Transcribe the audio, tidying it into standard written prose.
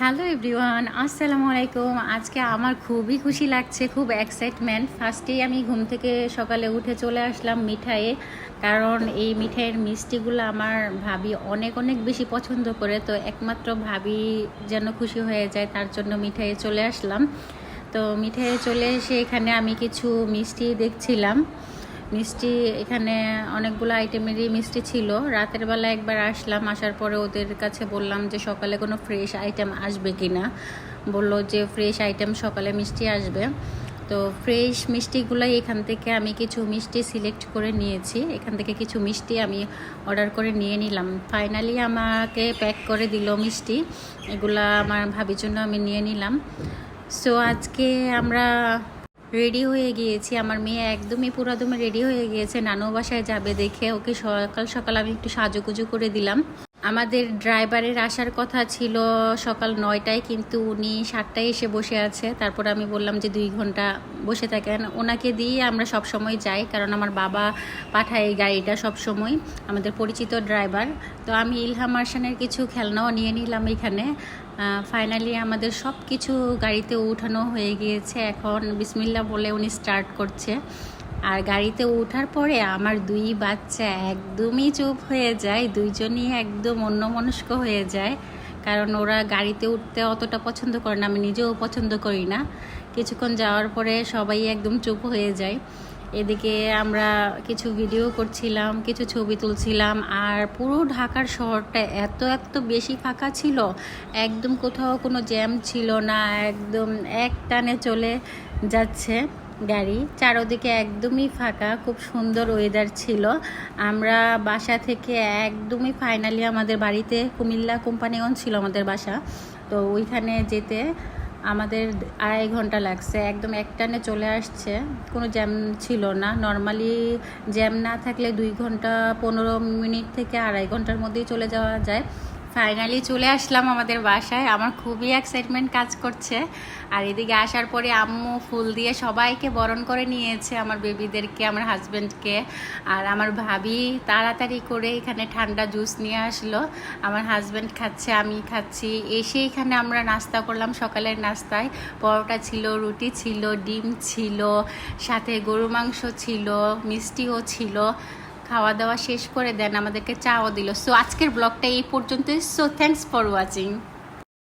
Hello everyone, আসসালামু আলাইকুম। আজকে আমার খুবই খুশি লাগছে, খুব এক্সাইটমেন্ট। ফার্স্টেই আমি ঘুম থেকে সকালে উঠে চলে আসলাম মিঠাইয়ে, কারণ এই মিঠাইয়ের মিষ্টিগুলো আমার ভাবি অনেক অনেক বেশি পছন্দ করে। তো একমাত্র ভাবি যেন খুশি হয়ে যায়, তার জন্য মিঠাইয়ে চলে আসলাম। তো মিঠাইয়ে চলে এসে এখানে আমি কিছু মিষ্টি দেখছিলাম। মিষ্টি এখানে অনেকগুলো আইটেমেরই মিষ্টি ছিল। রাতের বেলা একবার আসলাম, আসার পরে ওদের কাছে বললাম যে সকালে কোনো ফ্রেশ আইটেম আসবে কি না। বললো যে ফ্রেশ আইটেম সকালে মিষ্টি আসবে। তো ফ্রেশ মিষ্টিগুলোই এখান থেকে আমি কিছু মিষ্টি সিলেক্ট করে নিয়েছি। এখান থেকে কিছু মিষ্টি আমি অর্ডার করে নিয়ে নিলাম। ফাইনালি আমাকে প্যাক করে দিল মিষ্টি। এগুলা আমার ভাবির জন্য আমি নিয়ে নিলাম। সো আজকে আমরা রেডি হয়ে গিয়েছি। আমার মেয়ে একদমই পুরাদমে রেডি হয়ে গিয়েছে, নানু বাসায় যাবে দেখে। ওকে সকাল সকাল আমি একটু সাজুগুজু করে দিলাম। আমাদের ড্রাইভারের আসার কথা ছিল সকাল 9টায়, কিন্তু উনি 7টায় এসে বসে আছে। তারপর আমি বললাম যে 2 ঘন্টা বসে থাকেন, ওনাকে দিয়ে আমরা সব সময় যাই, কারণ আমার বাবা পাঠায় এই গাড়িটা সব সময়, আমাদের পরিচিত ড্রাইভার। তো আমি ইলহাম আরশানের কিছু খেলনাও নিয়ে নিলাম এখানে। ফাইনালি আমাদের সব কিছু গাড়িতে উঠানো হয়ে গিয়েছে। এখন বিসমিল্লাহ বলে উনি স্টার্ট করছে। আর গাড়িতে ওঠার পরে আমার 2 বাচ্চা একদমই চুপ হয়ে যায়, দুইজনই একদম অন্যমনস্ক হয়ে যায়, কারণ ওরা গাড়িতে উঠতে অতটা পছন্দ করে না, আমি নিজেও পছন্দ করি না। কিছুক্ষণ যাওয়ার পরে সবাই একদম চুপ হয়ে যায়। এদিকে আমরা কিছু ভিডিও করছিলাম, কিছু ছবি তুলছিলাম। আর পুরো ঢাকার শহরটা এত এত বেশি ফাঁকা ছিল, একদম কোথাও কোনো জ্যাম ছিল না, একদম এক টানে চলে যাচ্ছে গাড়ি। চারদিকে একদমই ফাঁকা, খুব সুন্দর ওয়েদার ছিল। আমরা বাসা থেকে একদমই ফাইনালি আমাদের বাড়িতে, কুমিল্লা কোম্পানিগঞ্জ ছিল আমাদের বাসা, তো ওইখানে যেতে আমাদের 2.5 ঘন্টা লাগছে। একদম একটানে চলে আসছে, কোনো জ্যাম ছিল না। নর্মালি জ্যাম না থাকলে 2 ঘন্টা 15 মিনিট থেকে 2.5 ঘন্টার মধ্যেই চলে যাওয়া যায়। ফাইনালি চলে আসলাম আমাদের বাসায়, আমার খুবই এক্সাইটমেন্ট কাজ করছে। আর এদিকে আসার পরে আম্মু ফুল দিয়ে সবাইকে বরণ করে নিয়েছে, আমার বেবিদেরকে, আমার হাজব্যান্ডকে। আর আমার ভাবি তাড়াতাড়ি করে এখানে ঠান্ডা জুস নিয়ে আসলো, আমার হাজব্যান্ড খাচ্ছে, আমি খাচ্ছি। এসে এখানে আমরা নাস্তা করলাম। সকালের নাস্তায় পরোটা ছিল, রুটি ছিল, ডিম ছিল, সাথে গরু মাংস ছিল, মিষ্টিও ছিল। খাওয়া দাওয়া শেষ করে দেন আমাদেরকে চাও দিল। সো আজকের ব্লগটা এই পর্যন্তই। So thanks for watching.